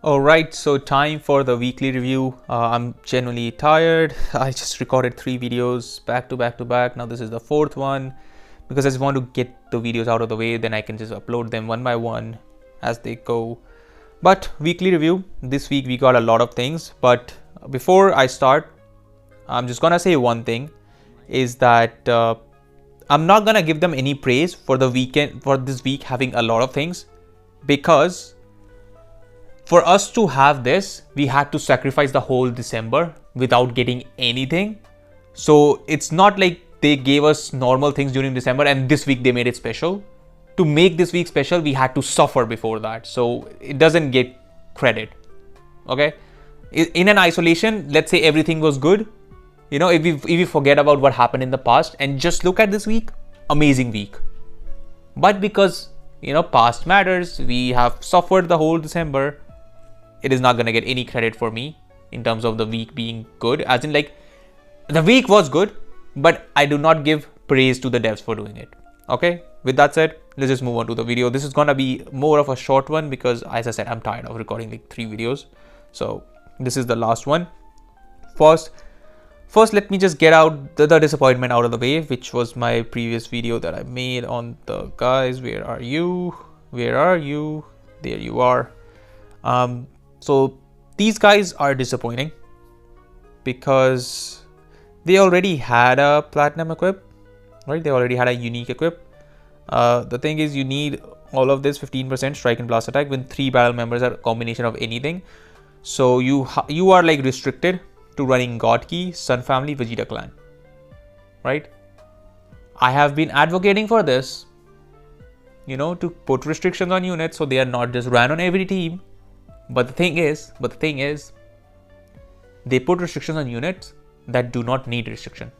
Alright, so time for the weekly review. I'm genuinely tired. I just recorded 3 videos back to back to back. Now this is the 4th one because I just want to get the videos out of the way. Then I can just upload them one by one as they go. But weekly review, this week we got a lot of things. But before I start, I'm just gonna say one thing is that I'm not gonna give them any praise for the weekend, for this week having a lot of things, because for us to have this, we had to sacrifice the whole December without getting anything. So it's not like they gave us normal things during December and this week they made it special. To make this week special, we had to suffer before that. So it doesn't get credit. Okay. In an isolation, let's say everything was good. You know, if we forget about what happened in the past and just look at this week, amazing week. But because, you know, past matters, we have suffered the whole December. It is not going to get any credit for me in terms of the week being good. As in, like, the week was good, but I do not give praise to the devs for doing it. Okay. With that said, let's just move on to the video. This is going to be more of a short one because, as I said, I'm tired of recording like 3 videos. So this is the last one. First, let me just get out the disappointment out of the way, which was my previous video that I made on the guys. Where are you? Where are you? There you are. So these guys are disappointing because they already had a platinum equip, right? They already had a unique equip. The thing is, you need all of this 15% strike and blast attack when 3 battle members are a combination of anything. So you are like restricted to running God Key, Sun Family, Vegeta Clan, right? I have been advocating for this, you know, to put restrictions on units so they are not just ran on every team. But the thing is, they put restrictions on units that do not need restriction.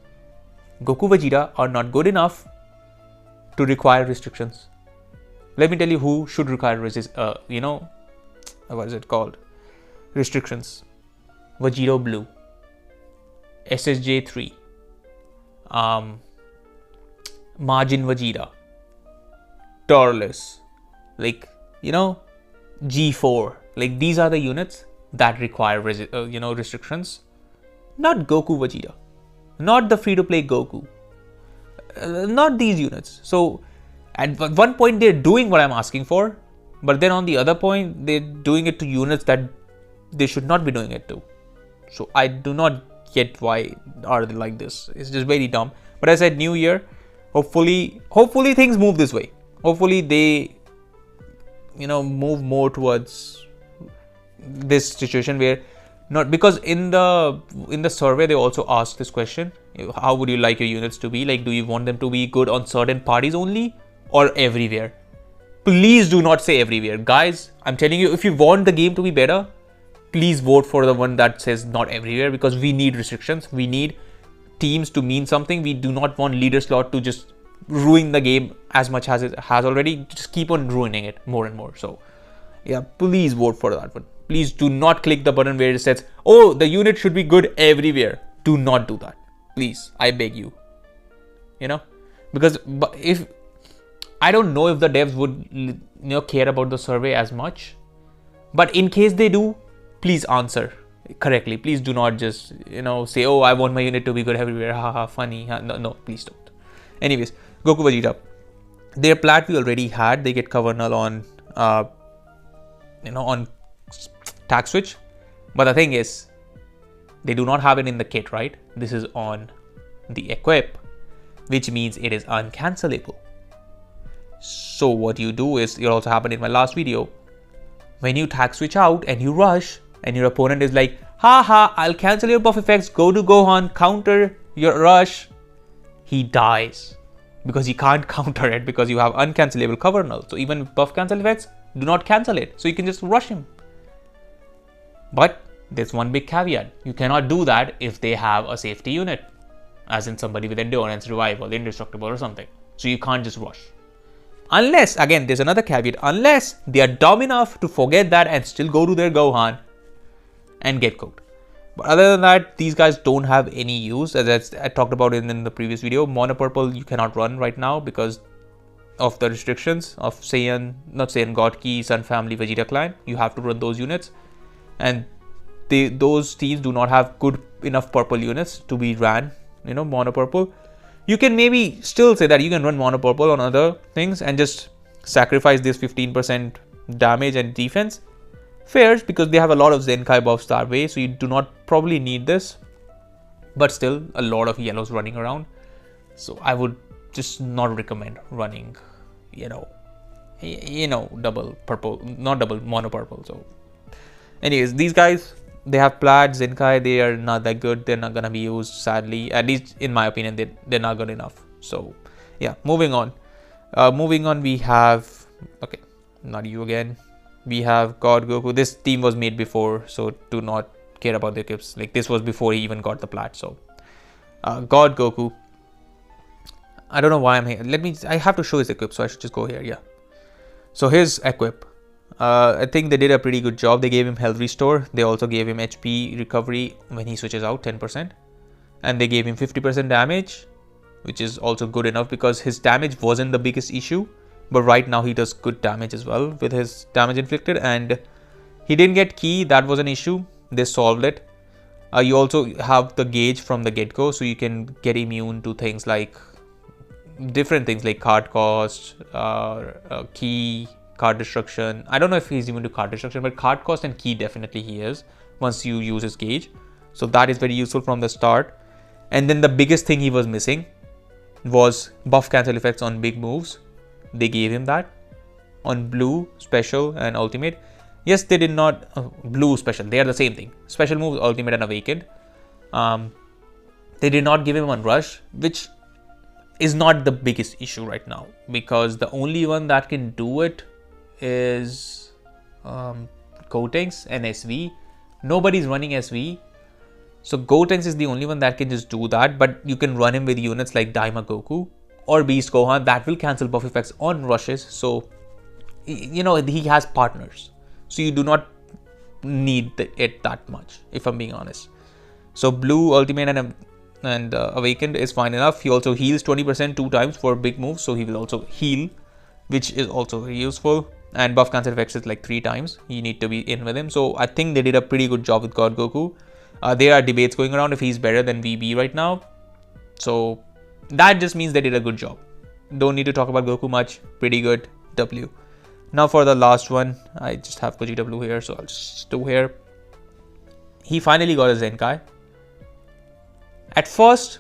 Goku, Vegeta are not good enough to require restrictions. Let me tell you who should require you know, what is it called? Restrictions. Vegeta Blue, SSJ 3, Margin Vegeta, Turles, like, you know, G4. Like, these are the units that require restrictions. Not Goku Vegeta, not the free-to-play Goku, not these units. So at one point they're doing what I'm asking for, but then on the other point they're doing it to units that they should not be doing it to. So I do not get why are they like this. It's just very dumb. But as I said, new year, hopefully things move this way. Hopefully they, you know, move more towards this situation where not, because in the survey they also asked this question: how would you like your units to be? Like, do you want them to be good on certain parties only or everywhere? Please do not say everywhere, guys. I'm telling you, if you want the game to be better, please vote for the one that says not everywhere, because we need restrictions. We need teams to mean something. We do not want leader slot to just ruin the game as much as it has already. Just keep on ruining it more and more. So yeah, please vote for that one. Please do not click the button where it says, oh, the unit should be good everywhere. Do not do that. Please, I beg you. You know, because if I don't know if the devs would, you know, care about the survey as much, but in case they do, please answer correctly. Please do not just, you know, say, oh, I want my unit to be good everywhere. Haha, funny. No, please don't. Anyways, Goku Vegeta. Their plat we already had. They get cover null on, you know, on tag switch. But the thing is, they do not have it in the kit, right? This is on the equip, which means it is uncancelable. So what you do is, it also happened in my last video. When you tag switch out and you rush, and your opponent is like, haha, I'll cancel your buff effects, go to Gohan, counter your rush, he dies. Because he can't counter it because you have uncancelable cover null. So even buff cancel effects, do not cancel it. So you can just rush him. But there's one big caveat. You cannot do that if they have a safety unit. As in somebody with endurance, revival, indestructible or something. So you can't just rush. Unless, again, there's another caveat. Unless they are dumb enough to forget that and still go to their Gohan and get cooked. But other than that, these guys don't have any use. As I talked about in the previous video, Mono Purple you cannot run right now because of the restrictions of Saiyan, not Saiyan, God Key, Sun Family, Vegeta Clan. You have to run those units. and those teams do not have good enough purple units to be ran, mono purple. You can maybe still say that you can run mono purple on other things and just sacrifice this 15% damage and defense. Fair, because they have a lot of Zenkai buffs that way, so you do not probably need this. But still, a lot of yellows running around, so I would just not recommend running, double purple, not double mono purple. So, anyways, these guys, they have Plaid, Zenkai, they are not that good. They're not gonna be used, sadly. At least in my opinion, they're not good enough. So, yeah, moving on. We have, okay, not you again. We have God Goku. This team was made before, so do not care about the equips. Like, this was before he even got the plat. So, God Goku. I don't know why I'm here. I have to show his equip, so I should just go here. Yeah. So, his equip. I think they did a pretty good job. They gave him health restore. They also gave him HP recovery when he switches out, 10%. And they gave him 50% damage, which is also good enough because his damage wasn't the biggest issue. But right now he does good damage as well with his damage inflicted, and he didn't get ki. That was an issue. They solved it. You also have the gauge from the get-go, so you can get immune to things like different things like card cost, ki, card destruction. I don't know if he's immune to card destruction, but card cost and ki definitely he is once you use his gauge. So that is very useful from the start. And then the biggest thing he was missing was buff cancel effects on big moves. They gave him that on blue, special, and ultimate. Yes, they did not blue, special. They are the same thing. Special moves, ultimate, and awakened. They did not give him on rush, which is not the biggest issue right now because the only one that can do it is Gotenks and SV. Nobody's running SV. So Gotenks is the only one that can just do that, but you can run him with units like Daima Goku or Beast Gohan that will cancel buff effects on rushes. So, he has partners. So you do not need it that much, if I'm being honest. So blue, ultimate, and awakened is fine enough. He also heals 20% 2 times for big moves. So he will also heal, which is also very useful. And buff cancel effects is like 3 times. You need to be in with him. So I think they did a pretty good job with God Goku. There are debates going around if he's better than VB right now. So that just means they did a good job. Don't need to talk about Goku much. Pretty good. W. Now for the last one, I just have Gogeta Blue here, so I'll just do here. He finally got a Zenkai. At first,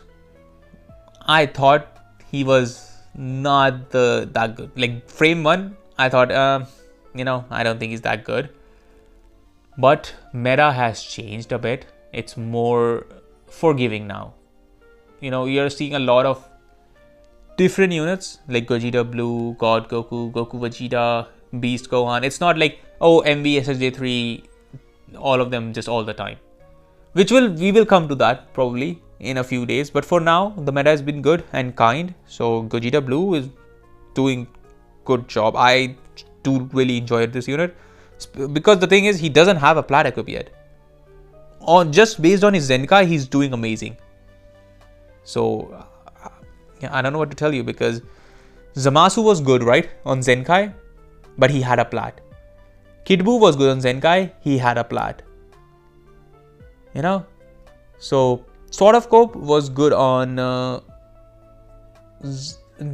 I thought he was not that good. Like frame 1, I thought, I don't think he's that good. But meta has changed a bit. It's more forgiving now. You're seeing a lot of different units like Gogeta Blue, God Goku, Goku Vegeta, Beast Gohan. It's not like, MV, SSJ3, all of them just all the time. We will come to that probably in a few days. But for now, the meta has been good and kind. So Gogeta Blue is doing good job. I do really enjoy this unit because the thing is he doesn't have a plat equip yet. Just based on his Zenkai, he's doing amazing. So I don't know what to tell you because Zamasu was good, right, on Zenkai, but he had a plat. Kid Buu was good on Zenkai, he had a plat. So Sword of Cope was good on.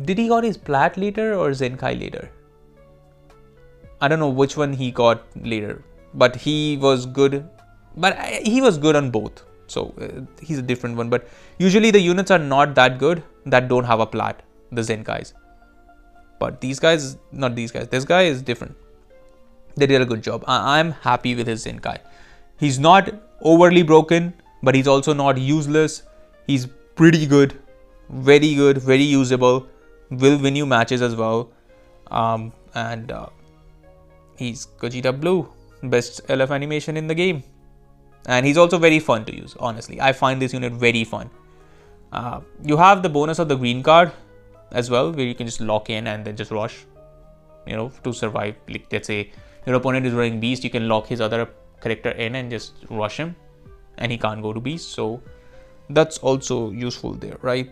Did he got his plat later or Zenkai later? I don't know which one he got later, but he was good. But he was good on both. So he's a different one. But usually the units are not that good that don't have a plat, the Zenkais. But these guys, not these guys. This guy is different. They did a good job. I'm happy with his Zenkai. He's not overly broken, but he's also not useless. He's pretty good, very usable. Will win you matches as well. He's Gogeta Blue, best LF animation in the game. And he's also very fun to use, honestly. I find this unit very fun. You have the bonus of the green card as well, where you can just lock in and then just rush, to survive. Like, let's say your opponent is running Beast, you can lock his other character in and just rush him, and he can't go to Beast. So that's also useful there, right?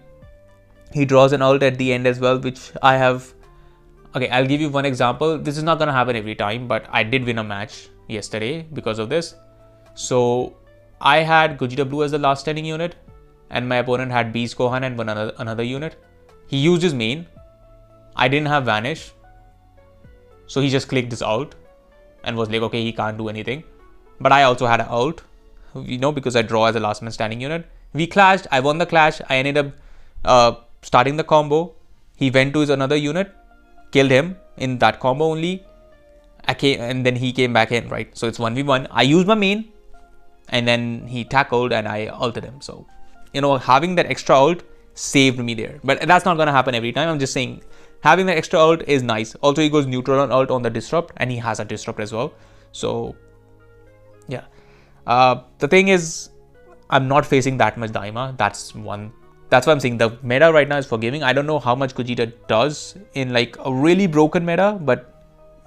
He draws an ult at the end as well, which I have. Okay, I'll give you one example. This is not going to happen every time, but I did win a match yesterday because of this. So I had Gogeta Blue as the last standing unit, and my opponent had Beast Gohan and another unit. He used his main. I didn't have Vanish, so he just clicked this ult and was like, okay, he can't do anything. But I also had an ult, because I draw as a last man standing unit. We clashed. I won the clash. I ended up starting the combo. He went to his another unit, killed him in that combo only. And then he came back in, right? So it's 1v1. I used my main, and then he tackled and I ulted him. So, having that extra ult saved me there. But that's not going to happen every time. I'm just saying, having that extra ult is nice. Also, he goes neutral on ult on the disrupt, and he has a disrupt as well. So, yeah. The thing is, I'm not facing that much Daima. That's why I'm saying the meta right now is forgiving. I don't know how much Gogeta does in like a really broken meta, but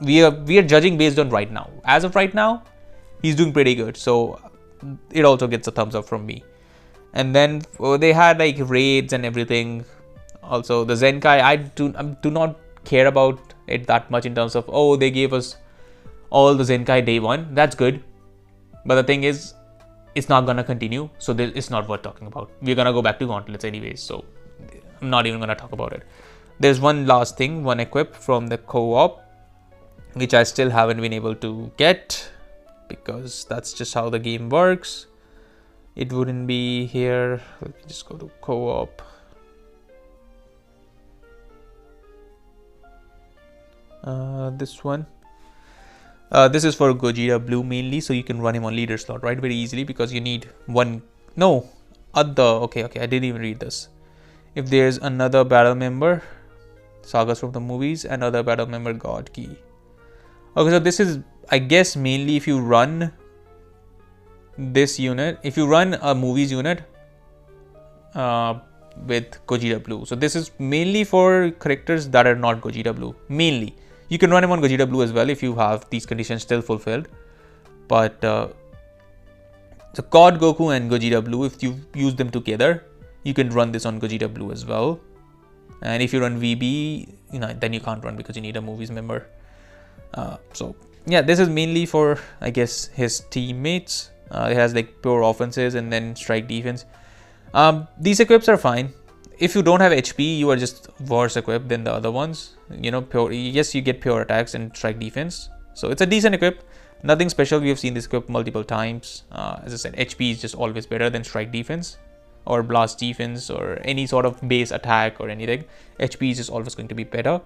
we are judging based on right now. As of right now, he's doing pretty good. So it also gets a thumbs up from me. And then they had like raids and everything. Also the Zenkai, I do not care about it that much in terms of, oh, they gave us all the Zenkai day one. That's good. But the thing is, it's not gonna continue, so it's not worth talking about. We're gonna go back to gauntlets anyways, so I'm not even gonna talk about it. There's one last thing, one equip from the co-op, which I still haven't been able to get, because that's just how the game works. It wouldn't be here. Let me just go to co-op. This one. This is for Gogeta Blue mainly, so you can run him on leader slot, right? Very easily, because you need one. No, other. Okay, I didn't even read this. If there's another battle member, sagas from the movies, and other battle member God Key. Okay, so this is, I guess, mainly if you run this unit, if you run a movies unit with Gogeta Blue. So this is mainly for characters that are not Gogeta Blue, mainly. You can run him on Gogeta Blue as well if you have these conditions still fulfilled. But so God Goku and Gogeta Blue, if you use them together, you can run this on Gogeta Blue as well. And if you run VB, then you can't run because you need a movies member. So yeah, this is mainly for, I guess, his teammates. It has like pure offenses and then strike defense. These equips are fine. If you don't have HP, you are just worse equipped than the other ones. Pure. Yes, you get pure attacks and strike defense. So it's a decent equip. Nothing special. We have seen this equip multiple times. As I said, HP is just always better than strike defense or blast defense or any sort of base attack or anything. HP is just always going to be better.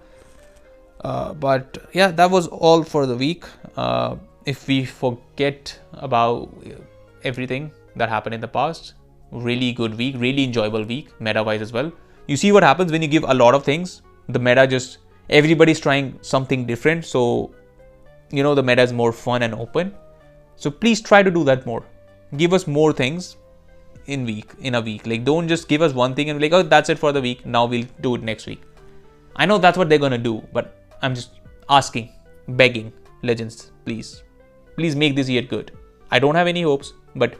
But yeah, that was all for the week. If we forget about everything that happened in the past, really good week, really enjoyable week, meta wise as well. You see what happens when you give a lot of things, the meta just, everybody's trying something different. So, the meta is more fun and open. So please try to do that more. Give us more things in a week. Like, don't just give us one thing and be like, oh, that's it for the week. Now we'll do it next week. I know that's what they're going to do, but I'm just asking, begging, Legends, please make this year good. I don't have any hopes, but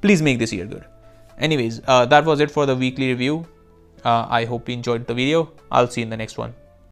please make this year good. Anyways, that was it for the weekly review. I hope you enjoyed the video. I'll see you in the next one.